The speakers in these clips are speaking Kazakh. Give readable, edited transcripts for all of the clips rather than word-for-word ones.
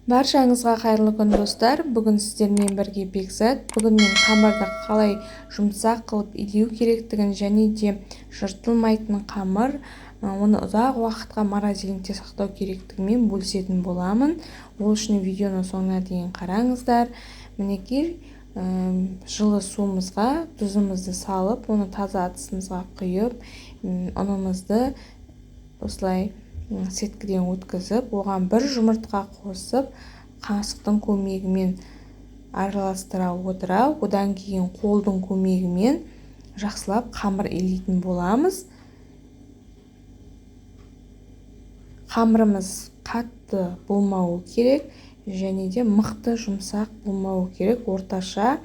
Баршаңызға қайырлы күн достар. Бүгін сіздермен бірге Бекзат. Бүгін мен қамырды қалай жұмсақ қылып илеу керектігін және де жыртылмайтын қамыр, оны ұзақ уақытқа морозильникте сақтау керектігімен бөлісетін боламын. Ол үшін видеоны соңына дейін қараңыздар. Мінекей жылы суымызға тұзымызды салып, оны таза ыдысымызға құйып, ұнымызды осылай сеткіден өткізіп, оған бір жұмыртқа қосып, қасықтың көмегімен араластыра отыра, одан кейін қолдың көмегімен жақсылап қамыр илейтін боламыз. Қамырымыз қатты болмауы керек және де мықты жұмсақ болмауы керек. Орташа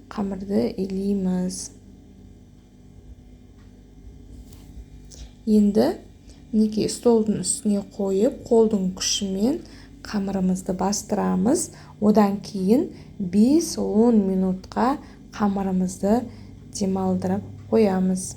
қамырды илейміз. Енді мінекей столдың үстіне қойып, қолдың күшімен қамырымызды бастырамыз. Одан кейін 5-10 минутқа қамырымызды демалдырып қоямыз.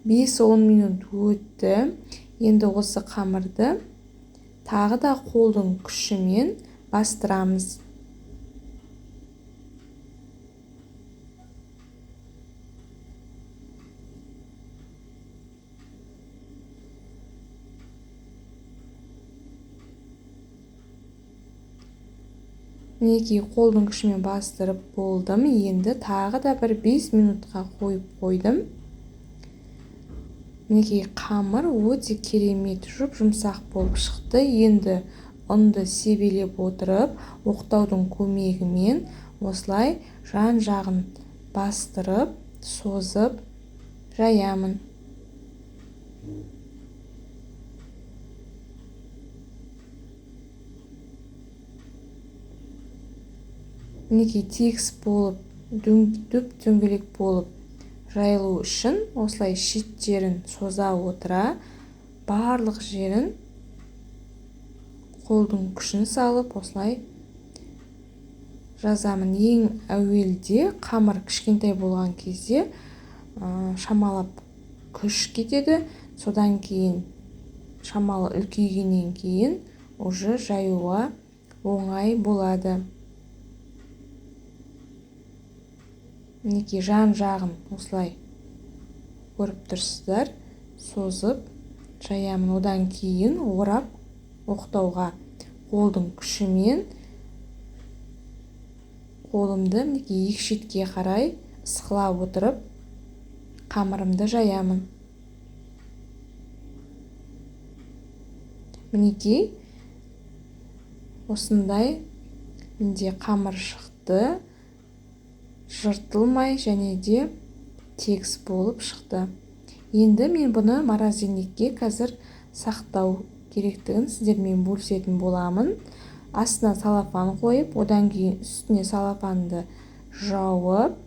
Бес 10 минут өтті. Енді осы қамырды тағы да қолдың күшімен бастырамыз. Мінекей қолдың күшімен бастырып болдым. Енді тағы да бір 5 минутқа қойып қойдым. Мінекей қамыр өте керемет жұмсақ болып шықты. Енді ұнды себелеп отырып, оқтаудың көмегімен осылай жан-жағын бастырып, созып жаямын. Мінекей тегіс болып, дөңгелек болып жайылу үшін осылай шеттерін соза отыра, барлық жерін қолдың күшін салып осылай жазамын. Ең әуелде қамыр кішкентай болған кезде шамалап күш кетеді. Содан кейін шамалы үлкейгеннен кейін уже жаюға оңай болады. Мінекей жан-жағын осылай көріп тұрсыздар, созып жаямын. Одан кейін орап оқтауға қолдың күшімен қолымды мінекей екі шетке қарай ысқылап отырып қамырымды жаямын. Мінекей осындай менде қамыр шықты. Жыртылмай және де тегіс болып шықты. Енді мен бұны морозильникке қазір сақтау керектігін сіздермен бөлісетін боламын. Астына салафан қойып, одан кейін үстіне салафанды жауып,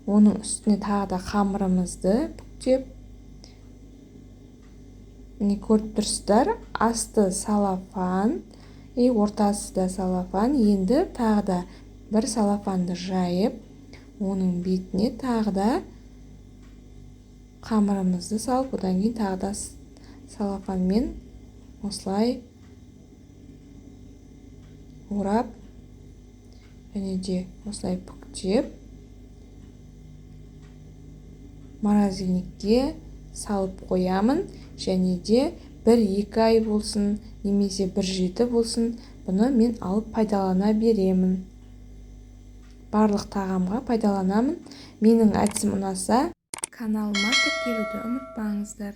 оның үстіне тағы да қамырымызды бүктеп, міне көріп тұрсыздар, асты салафан, ортасы да салафан. Енді тағы да бір салафанды жайып, оның бетіне тағы да қамырымызды салып, одан кейін тағы да салафанмен осылай орап және де осылай бүктеп морозильникке салып қоямын. Және де 1-2 ай болсын, немесе 1-7 болсын, бұны мен алып пайдалана беремін. Барлық тағамға пайдаланамын. Менің әдісім ұнаса, каналыма тіркелуді ұмытпаңыздар.